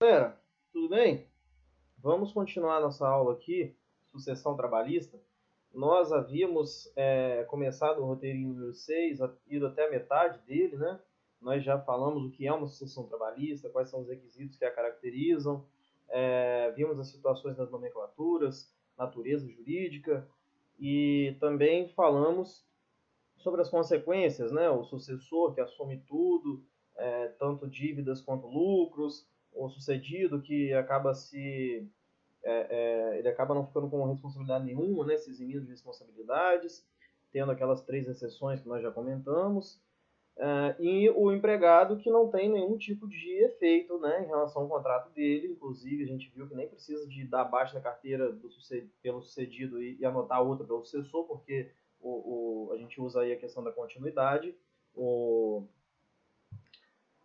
Galera, tudo bem? Vamos continuar nossa aula aqui, sucessão trabalhista. Nós havíamos começado o roteirinho número 6, ido até a metade dele, né? Nós já falamos o que é uma sucessão trabalhista, quais são os requisitos que a caracterizam, vimos as situações das nomenclaturas, natureza jurídica e também falamos sobre as consequências, né? O sucessor que assume tudo, tanto dívidas quanto lucros, o sucedido que acaba ele acaba não ficando com responsabilidade nenhuma, né? Se eximindo de responsabilidades, tendo aquelas três exceções que nós já comentamos, e o empregado que não tem nenhum tipo de efeito, né, em relação ao contrato dele. Inclusive, a gente viu que nem precisa de dar baixa na carteira pelo sucedido e anotar outra pelo sucessor, porque a gente usa aí a questão da continuidade.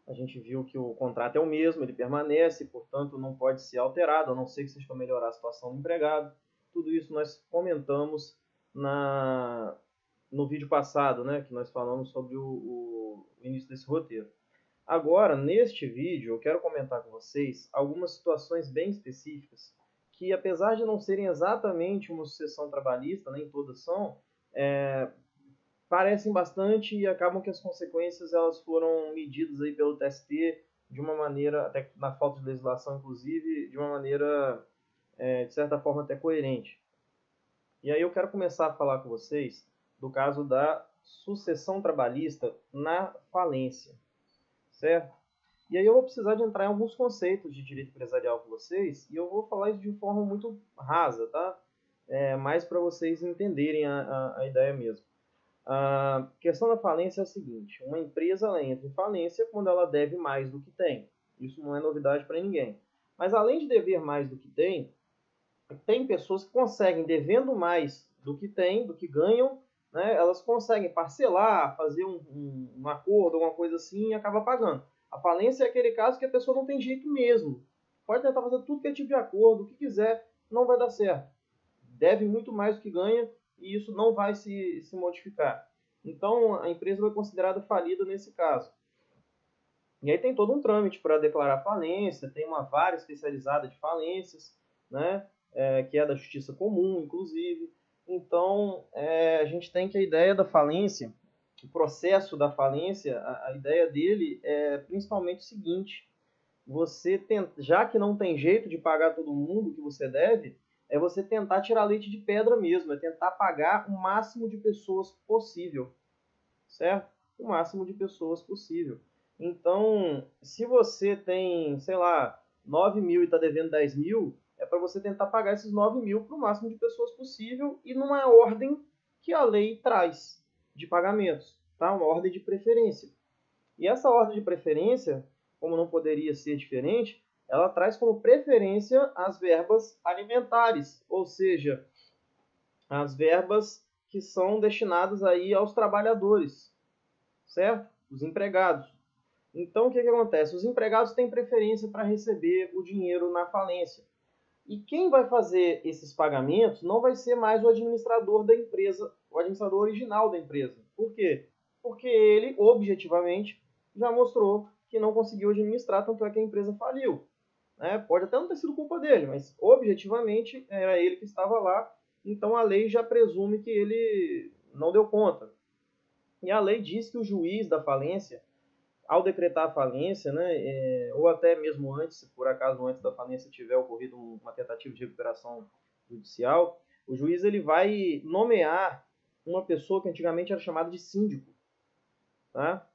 A gente viu que o contrato é o mesmo, ele permanece, portanto não pode ser alterado, a não ser que seja para melhorar a situação do empregado. Tudo isso nós comentamos no vídeo passado, né, que nós falamos sobre o início desse roteiro. Agora, neste vídeo, eu quero comentar com vocês algumas situações bem específicas que, apesar de não serem exatamente uma sucessão trabalhista, nem todas são, parecem bastante e acabam que as consequências elas foram medidas aí pelo TST de uma maneira, até na falta de legislação inclusive, de uma maneira, de certa forma, até coerente. E aí eu quero começar a falar com vocês do caso da sucessão trabalhista na falência, certo? E aí eu vou precisar de entrar em alguns conceitos de direito empresarial com vocês, e eu vou falar isso de forma muito rasa, tá? Mais para vocês entenderem a ideia mesmo. A questão da falência é a seguinte: uma empresa ela entra em falência quando ela deve mais do que tem. Isso não é novidade para ninguém. Mas além de dever mais do que tem pessoas que conseguem, devendo mais do que tem, do que ganham, né, elas conseguem parcelar, fazer um acordo, alguma coisa assim, e acaba pagando. A falência é aquele caso que a pessoa não tem jeito mesmo. Pode tentar fazer tudo que é tipo de acordo, o que quiser, não vai dar certo. Deve muito mais do que ganha e isso não vai se modificar. Então, a empresa foi considerada falida nesse caso. E aí tem todo um trâmite para declarar falência, tem uma vara especializada de falências, né, que é da justiça comum, inclusive. Então, a gente tem que a ideia da falência, o processo da falência, a ideia dele é principalmente o seguinte: você já que não tem jeito de pagar todo mundo que você deve, é você tentar tirar leite de pedra mesmo, é tentar pagar o máximo de pessoas possível, certo? O máximo de pessoas possível. Então, se você tem, sei lá, 9 mil e está devendo 10 mil, é para você tentar pagar esses 9 mil para o máximo de pessoas possível e numa ordem que a lei traz de pagamentos, tá? Uma ordem de preferência. E essa ordem de preferência, como não poderia ser diferente, ela traz como preferência as verbas alimentares, ou seja, as verbas que são destinadas aí aos trabalhadores, certo? Os empregados. Então, o que acontece? Os empregados têm preferência para receber o dinheiro na falência. E quem vai fazer esses pagamentos não vai ser mais o administrador da empresa, o administrador original da empresa. Por quê? Porque ele, objetivamente, já mostrou que não conseguiu administrar, tanto é que a empresa faliu. Né? Pode até não ter sido culpa dele, mas objetivamente era ele que estava lá, então a lei já presume que ele não deu conta. E a lei diz que o juiz da falência, ao decretar a falência, né, ou até mesmo antes, se por acaso antes da falência tiver ocorrido uma tentativa de recuperação judicial, o juiz ele vai nomear uma pessoa que antigamente era chamada de síndico. Tá?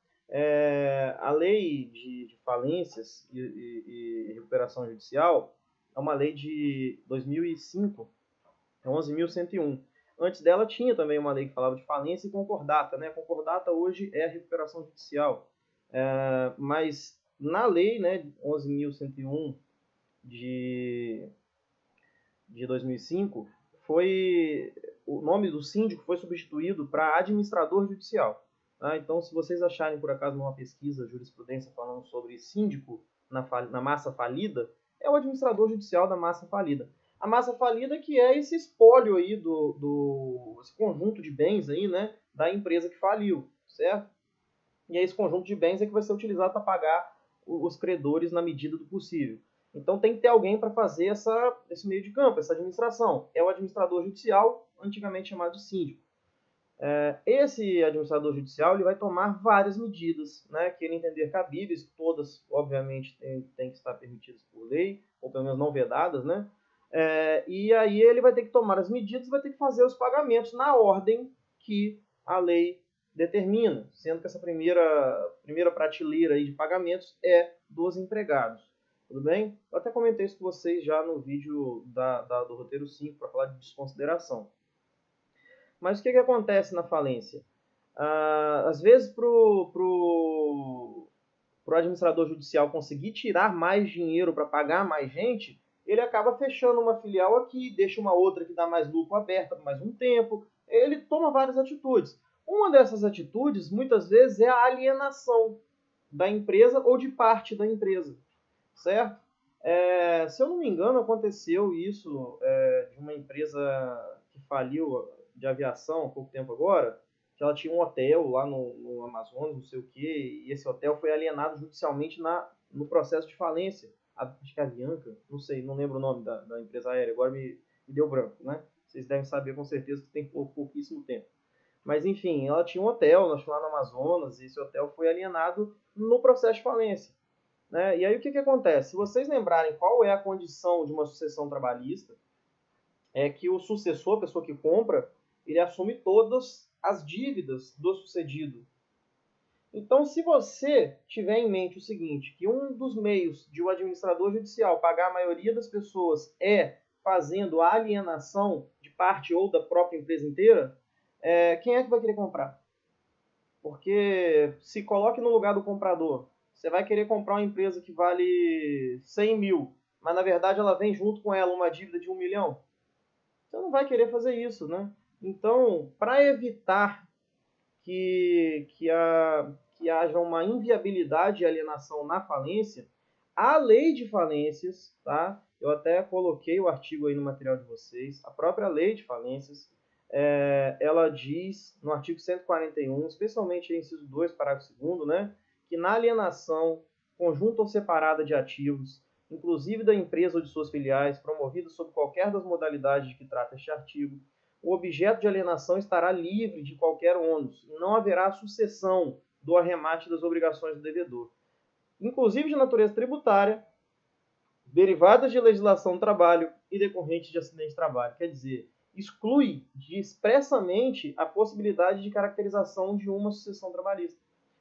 A lei de falências e recuperação judicial é uma lei de 2005, é 11.101. Antes dela tinha também uma lei que falava de falência e concordata. Né? A concordata hoje é a recuperação judicial. Mas na lei, né, 11.101 de, de 2005, o nome do síndico foi substituído para administrador judicial. Tá? Então, se vocês acharem por acaso numa pesquisa jurisprudência falando sobre síndico na massa falida, é o administrador judicial da massa falida. A massa falida que é esse espólio aí esse conjunto de bens aí, né, da empresa que faliu, certo? E esse conjunto de bens é que vai ser utilizado para pagar os credores na medida do possível. Então tem que ter alguém para fazer esse meio de campo, essa administração. É o administrador judicial, antigamente chamado de síndico. Esse administrador judicial ele vai tomar várias medidas, né, que ele entender cabíveis, todas, obviamente, têm que estar permitidas por lei, ou pelo menos não vedadas, né? E aí ele vai ter que tomar as medidas e vai ter que fazer os pagamentos na ordem que a lei determina, sendo que essa primeira prateleira aí de pagamentos é dos empregados. Tudo bem? Eu até comentei isso com vocês já no vídeo do roteiro 5, para falar de desconsideração. Mas o que acontece na falência? Às vezes, para o administrador judicial conseguir tirar mais dinheiro para pagar mais gente, ele acaba fechando uma filial aqui, deixa uma outra que dá mais lucro aberta por mais um tempo. Ele toma várias atitudes. Uma dessas atitudes, muitas vezes, é a alienação da empresa ou de parte da empresa, certo? Se eu não me engano, aconteceu isso de uma empresa que faliu de aviação há pouco tempo agora, que ela tinha um hotel lá no Amazonas, não sei o quê, e esse hotel foi alienado judicialmente no processo de falência. Acho que é a Avianca, não sei, não lembro o nome da empresa aérea, agora me deu branco, né? Vocês devem saber com certeza que tem pouquíssimo tempo. Mas enfim, ela tinha um hotel, acho lá no Amazonas, e esse hotel foi alienado no processo de falência. Né? E aí o que acontece? Se vocês lembrarem qual é a condição de uma sucessão trabalhista, é que o sucessor, a pessoa que compra, ele assume todas as dívidas do sucedido. Então, se você tiver em mente o seguinte, que um dos meios de o administrador judicial pagar a maioria das pessoas é fazendo a alienação de parte ou da própria empresa inteira, quem é que vai querer comprar? Porque se coloque no lugar do comprador. Você vai querer comprar uma empresa que vale 100 mil, mas na verdade ela vem junto com ela uma dívida de 1 milhão. Você não vai querer fazer isso, né? Então, para evitar que haja uma inviabilidade e alienação na falência, a lei de falências, tá? Eu até coloquei o artigo aí no material de vocês, a própria lei de falências, ela diz no artigo 141, especialmente inciso 2, parágrafo 2º, né, que na alienação conjunta ou separada de ativos, inclusive da empresa ou de suas filiais, promovida sob qualquer das modalidades de que trata este artigo, o objeto de alienação estará livre de qualquer ônus, e não haverá sucessão do arremate das obrigações do devedor, inclusive de natureza tributária, derivadas de legislação do trabalho e decorrentes de acidente de trabalho. Quer dizer, exclui expressamente a possibilidade de caracterização de uma sucessão trabalhista.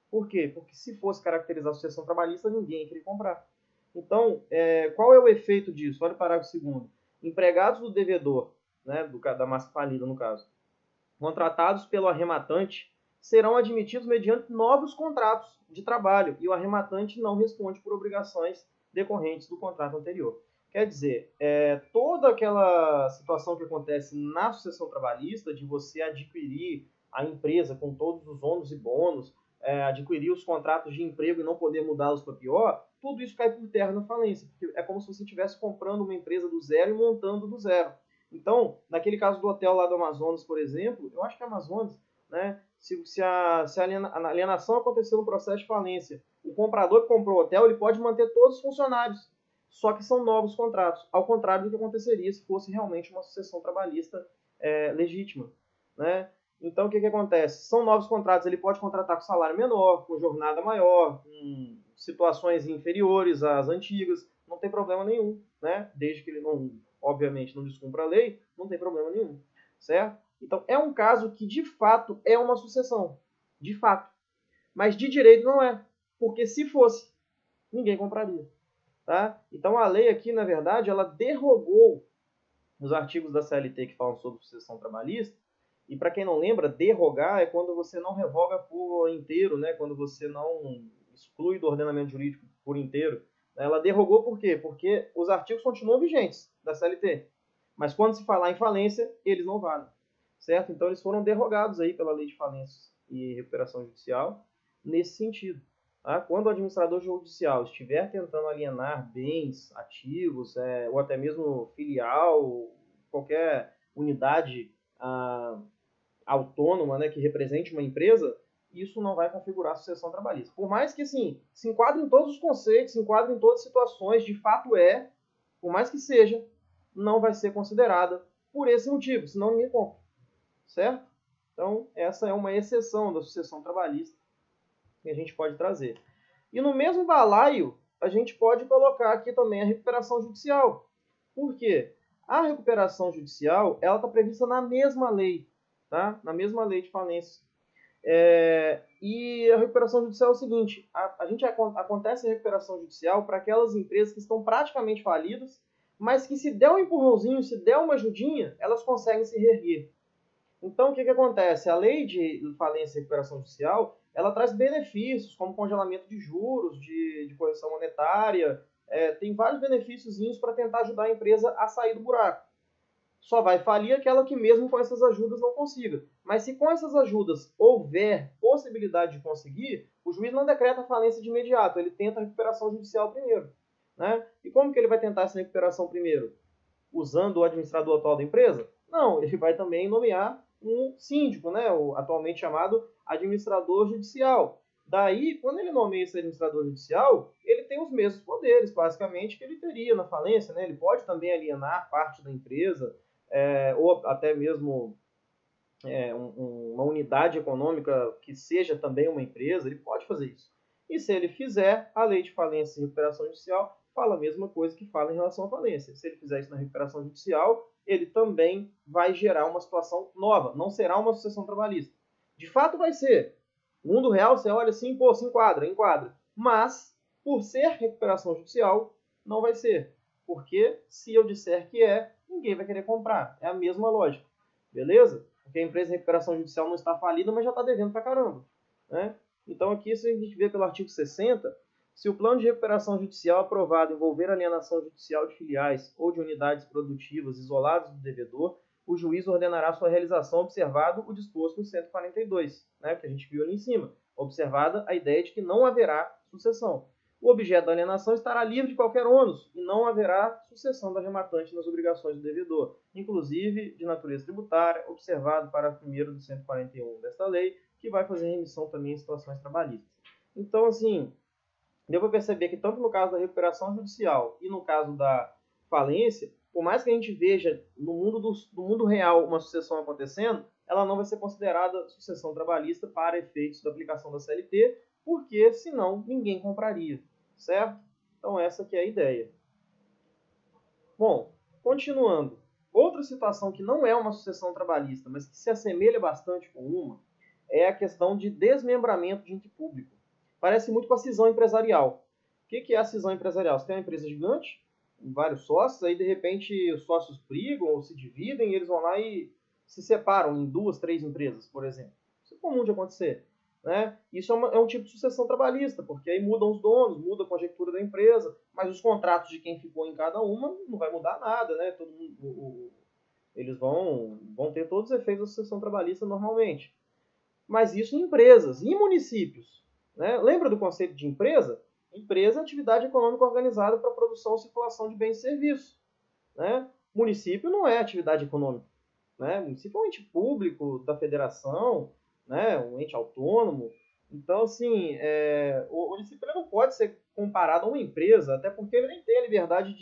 Por quê? Porque se fosse caracterizar a sucessão trabalhista, ninguém queria comprar. Então, qual é o efeito disso? Olha o parágrafo 2º. Empregados do devedor, né, da massa falida no caso, contratados pelo arrematante, serão admitidos mediante novos contratos de trabalho e o arrematante não responde por obrigações decorrentes do contrato anterior. Quer dizer, toda aquela situação que acontece na sucessão trabalhista, de você adquirir a empresa com todos os ônus e bônus, adquirir os contratos de emprego e não poder mudá-los para pior, tudo isso cai por terra na falência, porque é como se você estivesse comprando uma empresa do zero e montando do zero. Então, naquele caso do hotel lá do Amazonas, por exemplo, eu acho que é Amazonas, né? Se a alienação aconteceu no processo de falência, o comprador que comprou o hotel, ele pode manter todos os funcionários, só que são novos contratos, ao contrário do que aconteceria se fosse realmente uma sucessão trabalhista legítima, né? Então, o que acontece? São novos contratos, ele pode contratar com salário menor, com jornada maior, com situações inferiores às antigas, não tem problema nenhum, né? Desde que ele não, obviamente, não descumpra a lei, não tem problema nenhum, certo? Então, é um caso que, de fato, é uma sucessão. De fato. Mas de direito não é. Porque se fosse, ninguém compraria. Tá? Então, a lei aqui, na verdade, ela derrogou os artigos da CLT que falam sobre sucessão trabalhista. E, para quem não lembra, derrogar é quando você não revoga por inteiro, né? Quando você não exclui do ordenamento jurídico por inteiro. Ela derrogou por quê? Porque os artigos continuam vigentes da CLT. Mas quando se falar em falência, eles não valem. Certo? Então, eles foram derrogados aí pela lei de falência e recuperação judicial nesse sentido. Tá? Quando o administrador judicial estiver tentando alienar bens, ativos, ou até mesmo filial, qualquer unidade autônoma, né, que represente uma empresa, isso não vai configurar sucessão trabalhista. Por mais que, assim, se enquadre em todos os conceitos, se enquadre em todas as situações, de fato por mais que seja, não vai ser considerada por esse motivo, senão ninguém compra. Certo? Então, essa é uma exceção da sucessão trabalhista que a gente pode trazer. E no mesmo balaio, a gente pode colocar aqui também a recuperação judicial. Por quê? A recuperação judicial, ela está prevista na mesma lei, tá? Na mesma lei de falência. E a recuperação judicial é o seguinte, acontece a recuperação judicial para aquelas empresas que estão praticamente falidas, mas que se der um empurrãozinho, se der uma ajudinha, elas conseguem se reerguer. Então, o que acontece? A lei de falência e recuperação judicial, ela traz benefícios, como congelamento de juros, de correção monetária, tem vários benefícios para tentar ajudar a empresa a sair do buraco. Só vai falir aquela que mesmo com essas ajudas não consiga. Mas se com essas ajudas houver possibilidade de conseguir, o juiz não decreta a falência de imediato, ele tenta a recuperação judicial primeiro. Né? E como que ele vai tentar essa recuperação primeiro? Usando o administrador atual da empresa? Não, ele vai também nomear um síndico, né? O atualmente chamado administrador judicial. Daí, quando ele nomeia esse administrador judicial, ele tem os mesmos poderes, basicamente, que ele teria na falência, né? Ele pode também alienar parte da empresa, ou até mesmo uma unidade econômica que seja também uma empresa, ele pode fazer isso. E se ele fizer, a lei de falência e recuperação judicial fala a mesma coisa que fala em relação à falência. Se ele fizer isso na recuperação judicial, ele também vai gerar uma situação nova, não será uma sucessão trabalhista. De fato vai ser. No mundo real, você olha assim, pô, se enquadra. Mas, por ser recuperação judicial, não vai ser. Porque se eu disser que ninguém vai querer comprar. É a mesma lógica. Beleza? Porque a empresa de recuperação judicial não está falida, mas já está devendo pra caramba. Né? Então aqui, se a gente vê pelo artigo 60, se o plano de recuperação judicial aprovado envolver alienação judicial de filiais ou de unidades produtivas isoladas do devedor, o juiz ordenará sua realização observado o disposto no 142, né, que a gente viu ali em cima. Observada a ideia de que não haverá sucessão. O objeto da alienação estará livre de qualquer ônus e não haverá sucessão da rematante nas obrigações do devedor, inclusive de natureza tributária, observado para 1º do 141 desta lei, que vai fazer remissão também em situações trabalhistas. Então, assim, deu para perceber que tanto no caso da recuperação judicial e no caso da falência, por mais que a gente veja no mundo real uma sucessão acontecendo, ela não vai ser considerada sucessão trabalhista para efeitos da aplicação da CLT, porque senão ninguém compraria, certo? Então essa que é a ideia. Bom, continuando. Outra situação que não é uma sucessão trabalhista, mas que se assemelha bastante com uma, é a questão de desmembramento de ente público. Parece muito com a cisão empresarial. O que é a cisão empresarial? Você tem uma empresa gigante, vários sócios, aí de repente os sócios brigam ou se dividem e eles vão lá e se separam em 2, 3 empresas, por exemplo. Isso é comum de acontecer. Né? Isso é um tipo de sucessão trabalhista, porque aí mudam os donos, muda a conjectura da empresa, mas os contratos de quem ficou em cada uma não vai mudar nada, né? Eles vão ter todos os efeitos da sucessão trabalhista normalmente. Mas isso em empresas e em municípios. Né? Lembra do conceito de empresa? Empresa é atividade econômica organizada para a produção e circulação de bens e serviços. Né? Município não é atividade econômica. Né? Município é um ente público da federação, né? Um ente autônomo. Então, assim, o município não pode ser comparado a uma empresa, até porque ele nem tem a liberdade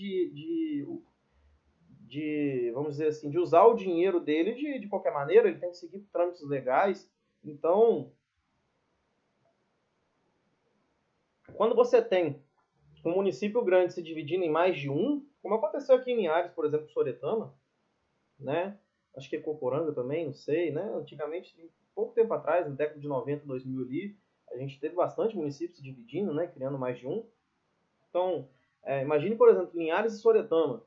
vamos dizer assim, de usar o dinheiro dele de qualquer maneira, ele tem que seguir trâmites legais. Então, quando você tem um município grande se dividindo em mais de um, como aconteceu aqui em Linhares, por exemplo, Soretama, né? Acho que é Coporanga também, não sei, né? Antigamente, pouco tempo atrás, na década de 90, 2000 ali, a gente teve bastante municípios se dividindo, né? Criando mais de um. Então, imagine, por exemplo, Linhares e Soretama.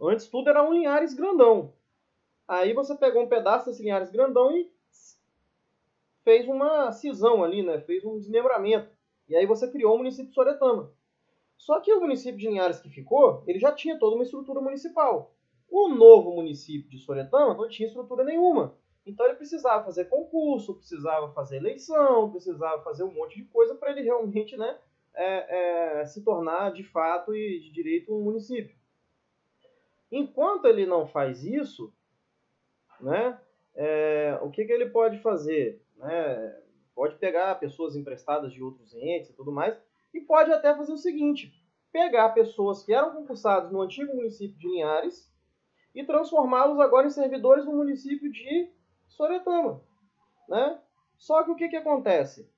Antes tudo era um Linhares grandão. Aí você pegou um pedaço desse Linhares grandão e fez uma cisão ali, né? Fez um desmembramento. E aí você criou o município de Soretama. Só que o município de Linhares que ficou, ele já tinha toda uma estrutura municipal. O novo município de Soretama não tinha estrutura nenhuma. Então ele precisava fazer concurso, precisava fazer eleição, precisava fazer um monte de coisa para ele realmente, né, se tornar de fato e de direito um município. Enquanto ele não faz isso, né, o que ele pode fazer? Né? pode pegar pessoas emprestadas de outros entes e tudo mais, e pode até fazer o seguinte, pegar pessoas que eram concursadas no antigo município de Linhares e transformá-los agora em servidores no município de Soretama, né? Só que o que acontece?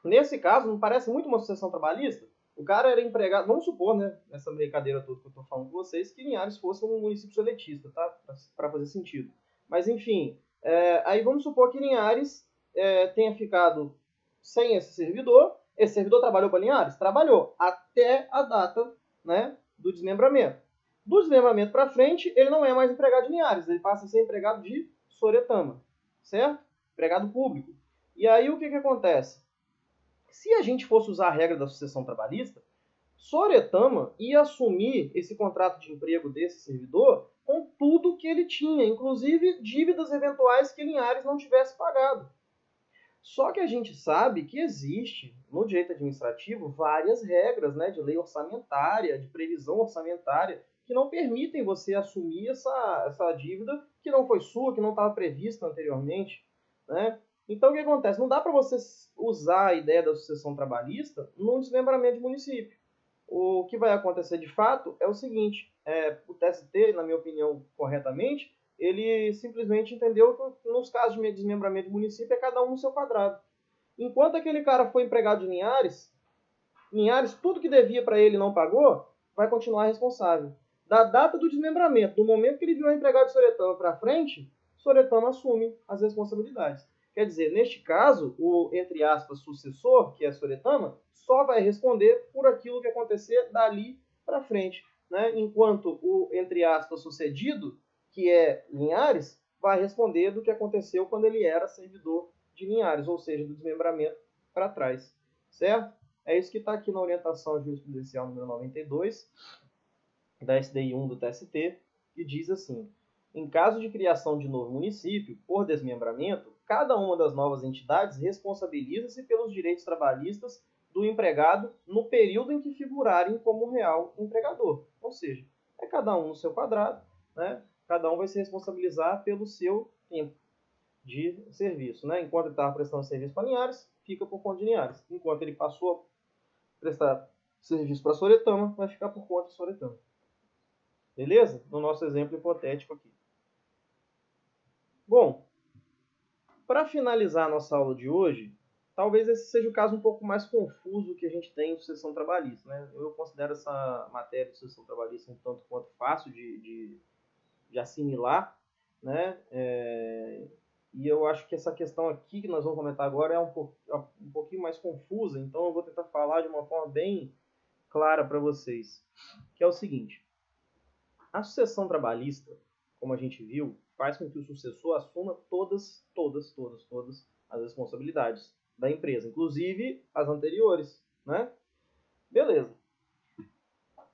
Nesse caso, não parece muito uma sucessão trabalhista? O cara era empregado, vamos supor, né, nessa brincadeira toda que eu estou falando com vocês, que Linhares fosse um município seletista, tá? Para fazer sentido. Mas, enfim, aí vamos supor que Linhares tenha ficado sem esse servidor trabalhou para Linhares? Trabalhou, até a data, né, do desmembramento. Do desmembramento para frente, ele não é mais empregado de Linhares, ele passa a ser empregado de Soretama, certo? Empregado público. E aí o que acontece? Se a gente fosse usar a regra da sucessão trabalhista, Soretama ia assumir esse contrato de emprego desse servidor com tudo que ele tinha, inclusive dívidas eventuais que Linhares não tivesse pagado. Só que a gente sabe que existe, no direito administrativo, várias regras, né, de lei orçamentária, de previsão orçamentária, que não permitem você assumir essa dívida que não foi sua, que não estava prevista anteriormente, né? Então, o que acontece? Não dá para você usar a ideia da sucessão trabalhista num desmembramento de município. O que vai acontecer de fato é o seguinte, o TST, na minha opinião, corretamente, ele simplesmente entendeu que nos casos de desmembramento de município é cada um no seu quadrado. Enquanto aquele cara foi empregado de Linhares, tudo que devia para ele não pagou, vai continuar responsável. Da data do desmembramento, do momento que ele virou empregado de Soretama para frente, Soretama assume as responsabilidades. Quer dizer, neste caso, o, entre aspas, sucessor, que é Soretama, só vai responder por aquilo que acontecer dali para frente. Né? Enquanto o, entre aspas, sucedido, que é Linhares, vai responder do que aconteceu quando ele era servidor de Linhares, ou seja, do desmembramento para trás. Certo? É isso que está aqui na orientação jurisprudencial número 92, da SDI 1 do TST, que diz assim: em caso de criação de novo município, por desmembramento, cada uma das novas entidades responsabiliza-se pelos direitos trabalhistas do empregado no período em que figurarem como real empregador. Ou seja, é cada um no seu quadrado, né? Cada um vai se responsabilizar pelo seu tempo de serviço. Né? Enquanto ele estava prestando serviço para Linhares, fica por conta de Linhares. Enquanto ele passou a prestar serviço para Soretama, vai ficar por conta de Soretama. Beleza? No nosso exemplo hipotético aqui. Bom, para finalizar a nossa aula de hoje, talvez esse seja o caso um pouco mais confuso que a gente tem em sucessão trabalhista. Né? Eu considero essa matéria de sucessão trabalhista um tanto quanto fácil de assimilar, né? E eu acho que essa questão aqui que nós vamos comentar agora é um pouquinho mais confusa, então eu vou tentar falar de uma forma bem clara para vocês, que é o seguinte: a sucessão trabalhista, como a gente viu, faz com que o sucessor assuma todas as responsabilidades da empresa, inclusive as anteriores, né? Beleza.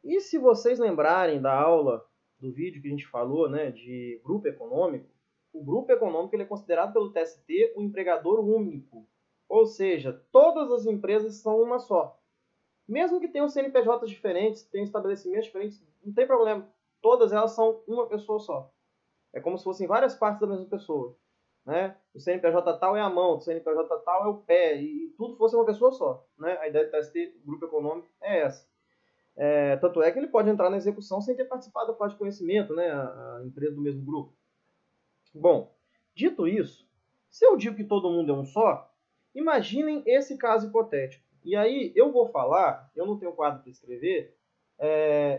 E se vocês lembrarem da aula, do vídeo que a gente falou, né, de grupo econômico, o grupo econômico ele é considerado pelo TST um empregador único. Ou seja, todas as empresas são uma só. Mesmo que tenham CNPJs diferentes, tenham estabelecimentos diferentes, não tem problema. Todas elas são uma pessoa só. É como se fossem várias partes da mesma pessoa. Né? O CNPJ tal é a mão, o CNPJ tal é o pé, e tudo fosse uma pessoa só. Né? A ideia do TST, grupo econômico, é essa. Tanto é que ele pode entrar na execução sem ter participado da parte de conhecimento, né? A empresa do mesmo grupo. Bom, dito isso, se eu digo que todo mundo é um só, imaginem esse caso hipotético. E aí eu vou falar, eu não tenho quadro para escrever,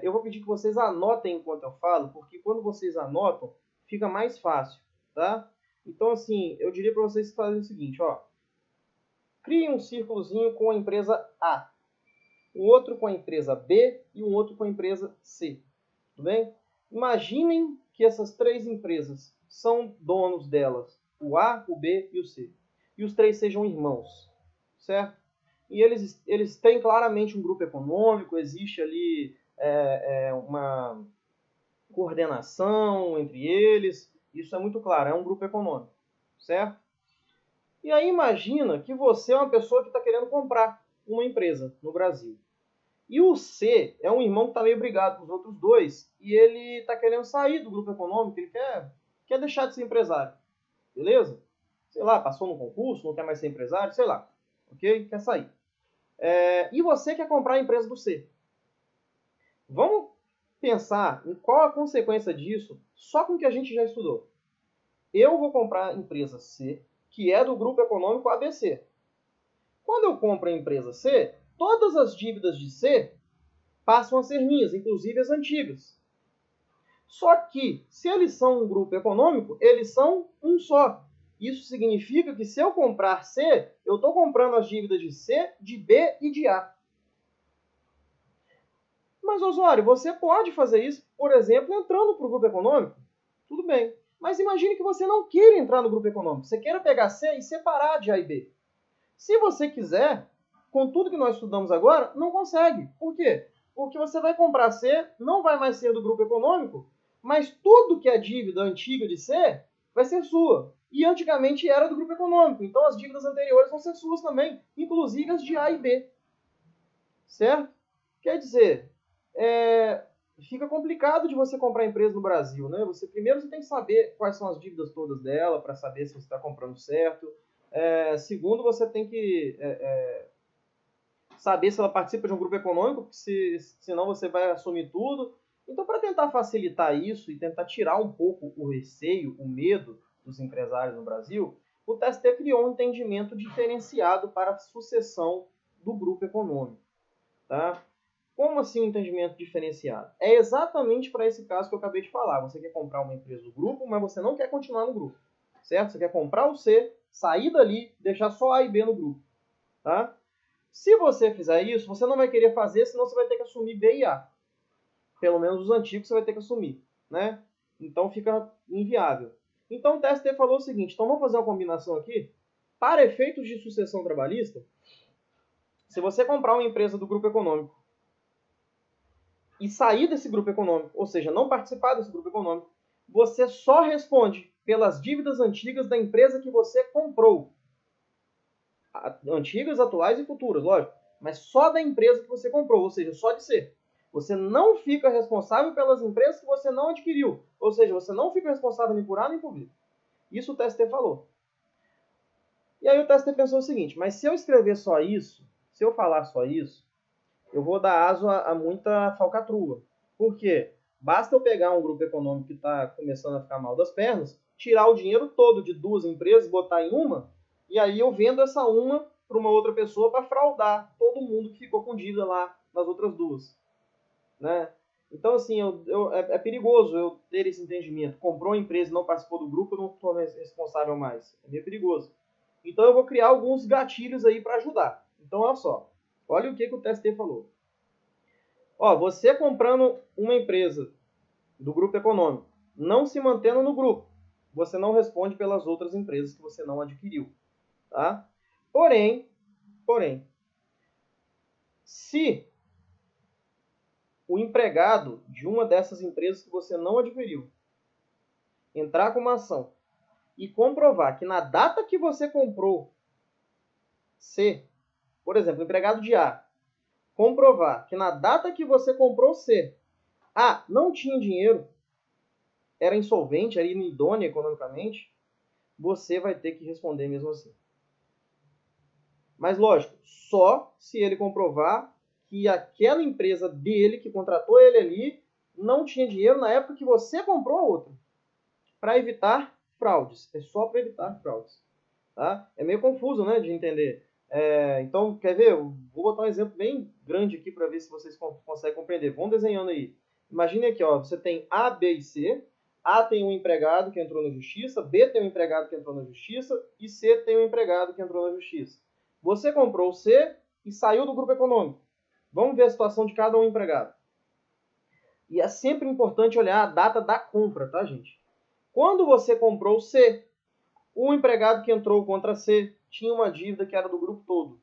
eu vou pedir que vocês anotem enquanto eu falo, porque quando vocês anotam, fica mais fácil, tá? Então, assim, eu diria para vocês fazerem o seguinte, ó. Criem um círculozinho com a empresa A, um outro com a empresa B e um outro com a empresa C. Tudo bem? Imaginem que essas três empresas são donos delas, o A, o B e o C. E os três sejam irmãos, certo? E eles têm claramente um grupo econômico, existe ali uma coordenação entre eles, isso é muito claro, é um grupo econômico, certo? E aí imagina que você é uma pessoa que está querendo comprar uma empresa no Brasil. E o C é um irmão que está meio brigado com os outros dois e ele está querendo sair do grupo econômico, ele quer deixar de ser empresário. Beleza? sei lá, passou no concurso, não quer mais ser empresário, sei lá, ok? Quer sair. E você quer comprar a empresa do C. Vamos pensar em qual a consequência disso só com o que a gente já estudou. Eu vou comprar a empresa C, que é do grupo econômico ABC. Quando eu compro a empresa C, todas as dívidas de C passam a ser minhas, inclusive as antigas. Só que, se eles são um grupo econômico, eles são um só. Isso significa que se eu comprar C, eu estou comprando as dívidas de C, de B e de A. Mas, Osório, você pode fazer isso, por exemplo, entrando para o grupo econômico. Tudo bem. Mas imagine que você não queira entrar no grupo econômico. Você queira pegar C e separar de A e B. Se você quiser, com tudo que nós estudamos agora, não consegue. Por quê? Porque você vai comprar C, não vai mais ser do grupo econômico, mas tudo que é dívida antiga de C vai ser sua. E antigamente era do grupo econômico. Então as dívidas anteriores vão ser suas também, inclusive as de A e B. Certo? Quer dizer, fica complicado de você comprar empresa no Brasil, né? Primeiro você tem que saber quais são as dívidas todas dela, para saber se você está comprando certo. Segundo, você tem que saber se ela participa de um grupo econômico, porque senão você vai assumir tudo. Então, para tentar facilitar isso e tentar tirar um pouco o receio, o medo dos empresários no Brasil, o TST criou um entendimento diferenciado para a sucessão do grupo econômico. Tá? Como assim um entendimento diferenciado? É exatamente para esse caso que eu acabei de falar. Você quer comprar uma empresa do grupo, mas você não quer continuar no grupo. Certo? Você quer comprar o C, sair dali, deixar só A e B no grupo. Tá? Se você fizer isso, você não vai querer fazer, senão você vai ter que assumir B e A. Pelo menos os antigos você vai ter que assumir. Né? Então fica inviável. Então o TST falou o seguinte, então vamos fazer uma combinação aqui. Para efeitos de sucessão trabalhista, se você comprar uma empresa do grupo econômico e sair desse grupo econômico, ou seja, não participar desse grupo econômico, você só responde pelas dívidas antigas da empresa que você comprou. Antigas, atuais e futuras, lógico. Mas só da empresa que você comprou, ou seja, só de C. Você não fica responsável pelas empresas que você não adquiriu. Ou seja, você não fica responsável nem por A nem por B. Isso o TST falou. E aí o TST pensou o seguinte, mas se eu escrever só isso, se eu falar só isso, eu vou dar aso a muita falcatrua. Por quê? Basta eu pegar um grupo econômico que está começando a ficar mal das pernas, tirar o dinheiro todo de duas empresas, botar em uma, e aí eu vendo essa uma para uma outra pessoa para fraudar todo mundo que ficou com dívida lá nas outras duas. Né? Então, assim, é perigoso eu ter esse entendimento. Comprou a empresa e não participou do grupo, eu não estou responsável mais. É meio perigoso. Então, eu vou criar alguns gatilhos aí para ajudar. Então, olha só. Olha o que o TST falou. Você comprando uma empresa do grupo econômico, não se mantendo no grupo, você não responde pelas outras empresas que você não adquiriu. Tá? Porém, se o empregado de uma dessas empresas que você não adquiriu entrar com uma ação e comprovar que na data que você comprou C, por exemplo, o empregado de A, comprovar que na data que você comprou C, A não tinha dinheiro, era insolvente, era inidônea economicamente, você vai ter que responder mesmo assim. Mas lógico, só se ele comprovar que aquela empresa dele, que contratou ele ali, não tinha dinheiro na época que você comprou a outra. Para evitar fraudes. É só para evitar fraudes. Tá? É meio confuso, né, de entender. Então, quer ver? Eu vou botar um exemplo bem grande aqui para ver se vocês conseguem compreender. Vão desenhando aí. Imagine aqui, você tem A, B e C. A tem um empregado que entrou na justiça, B tem um empregado que entrou na justiça e C tem um empregado que entrou na justiça. Você comprou o C e saiu do grupo econômico. Vamos ver a situação de cada um empregado. E é sempre importante olhar a data da compra, tá, gente? Quando você comprou o C, o empregado que entrou contra C tinha uma dívida que era do grupo todo.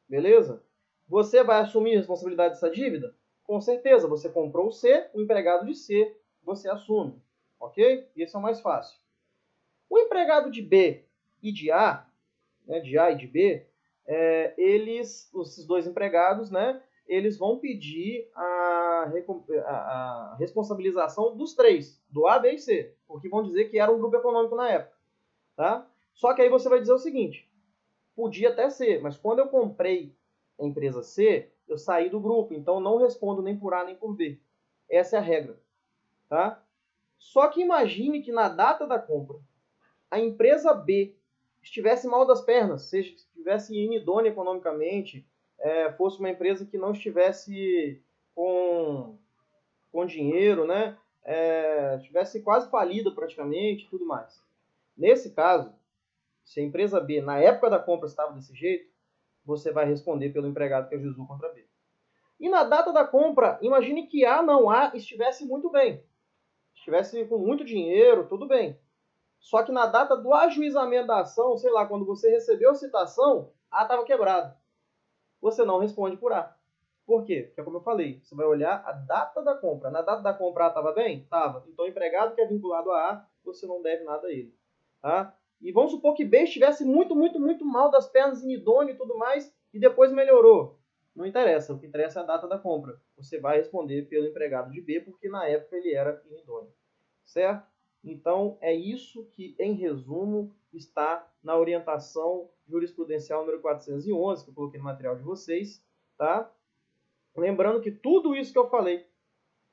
Beleza? Você vai assumir a responsabilidade dessa dívida? Com certeza, você comprou o C, o empregado de C, você assume. Ok? Esse é o mais fácil. O empregado de B e de A, né, de A e de B, esses dois empregados, né, eles vão pedir a responsabilização dos três, do A, B e C, porque vão dizer que era um grupo econômico na época. Tá? Só que aí você vai dizer o seguinte, podia até ser, mas quando eu comprei a empresa C, eu saí do grupo, então não respondo nem por A nem por B. Essa é a regra, tá? Só que imagine que na data da compra, a empresa B estivesse mal das pernas, seja, estivesse inidônea economicamente, fosse uma empresa que não estivesse com dinheiro, né? Estivesse quase falida praticamente, tudo mais. Nesse caso, se a empresa B, na época da compra, estava desse jeito, você vai responder pelo empregado que ajuizou contra B. E na data da compra, imagine que A não A estivesse muito bem. Estivesse com muito dinheiro, tudo bem. Só que na data do ajuizamento da ação, sei lá, quando você recebeu a citação, A estava quebrado. Você não responde por A. Por quê? Porque, como eu falei, você vai olhar a data da compra. Na data da compra A estava bem? Estava. Então, o empregado que é vinculado a A, você não deve nada a ele. Tá? E vamos supor que B estivesse muito, muito, muito mal das pernas, inidôneo e tudo mais, e depois melhorou. Não interessa. O que interessa é a data da compra. Você vai responder pelo empregado de B, porque na época ele era inidôneo. Certo? Então, é isso que, em resumo, está na orientação jurisprudencial número 411, que eu coloquei no material de vocês, tá? Lembrando que tudo isso que eu falei,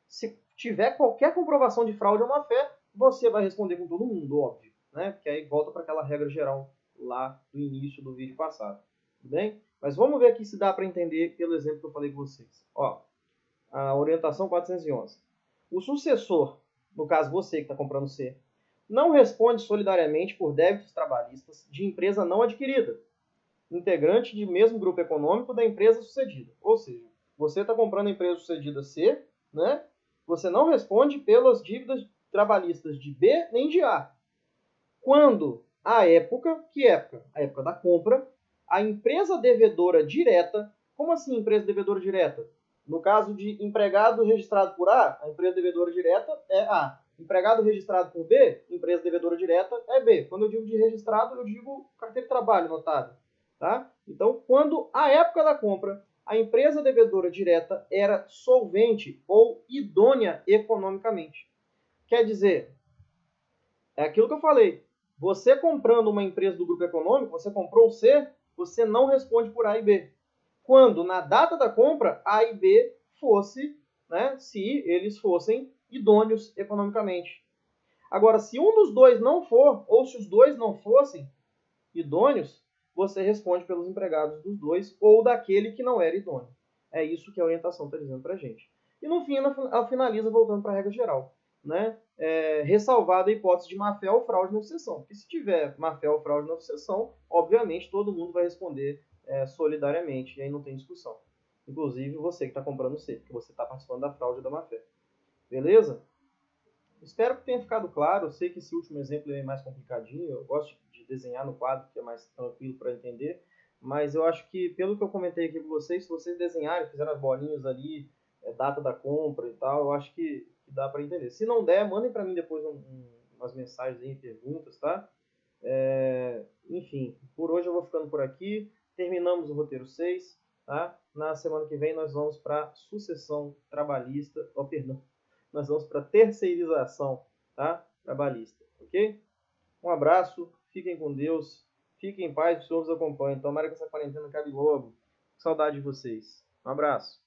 se tiver qualquer comprovação de fraude ou má-fé, você vai responder com todo mundo, óbvio, né? Porque aí volta para aquela regra geral lá do início do vídeo passado, tudo bem? Mas vamos ver aqui se dá para entender pelo exemplo que eu falei com vocês. Ó, a orientação 411. O sucessor, no caso você que está comprando C, não responde solidariamente por débitos trabalhistas de empresa não adquirida, integrante de mesmo grupo econômico da empresa sucedida. Ou seja, você está comprando a empresa sucedida C, né? Você não responde pelas dívidas trabalhistas de B nem de A. Quando a época, que época? A época da compra, a empresa devedora direta, como assim empresa devedora direta? No caso de empregado registrado por A, a empresa devedora direta é A. Empregado registrado por B, empresa devedora direta é B. Quando eu digo de registrado, eu digo carteira de trabalho, notável. Tá? Então, quando a época da compra, a empresa devedora direta era solvente ou idônea economicamente. Quer dizer, é aquilo que eu falei. Você comprando uma empresa do grupo econômico, você comprou o C, você não responde por A e B. Quando, na data da compra, A e B fosse, né, se eles fossem idôneos economicamente. Agora, se um dos dois não for, ou se os dois não fossem idôneos, você responde pelos empregados dos dois ou daquele que não era idôneo. É isso que a orientação está dizendo para a gente. E no fim, ela finaliza voltando para a regra geral, né? Ressalvada a hipótese de má-fé ou fraude na sucessão. Porque se tiver má-fé ou fraude na sucessão, obviamente todo mundo vai responder solidariamente, e aí não tem discussão. Inclusive você que está comprando C, porque você está participando da fraude da má-fé. Beleza? Espero que tenha ficado claro. Eu sei que esse último exemplo é mais complicadinho. Eu gosto de desenhar no quadro, que é mais tranquilo para entender. Mas eu acho que, pelo que eu comentei aqui com vocês, se vocês desenharem, fizerem as bolinhas ali, data da compra e tal, eu acho que dá para entender. Se não der, mandem para mim depois umas mensagens aí, perguntas, tá? Enfim, por hoje eu vou ficando por aqui. Terminamos o roteiro 6, tá? Na semana que vem nós vamos para sucessão trabalhista, perdão, nós vamos para terceirização, tá? Trabalhista, ok? Um abraço, fiquem com Deus, fiquem em paz, que o Senhor os acompanhe. Tomara que essa quarentena acabe logo. Saudade de vocês. Um abraço.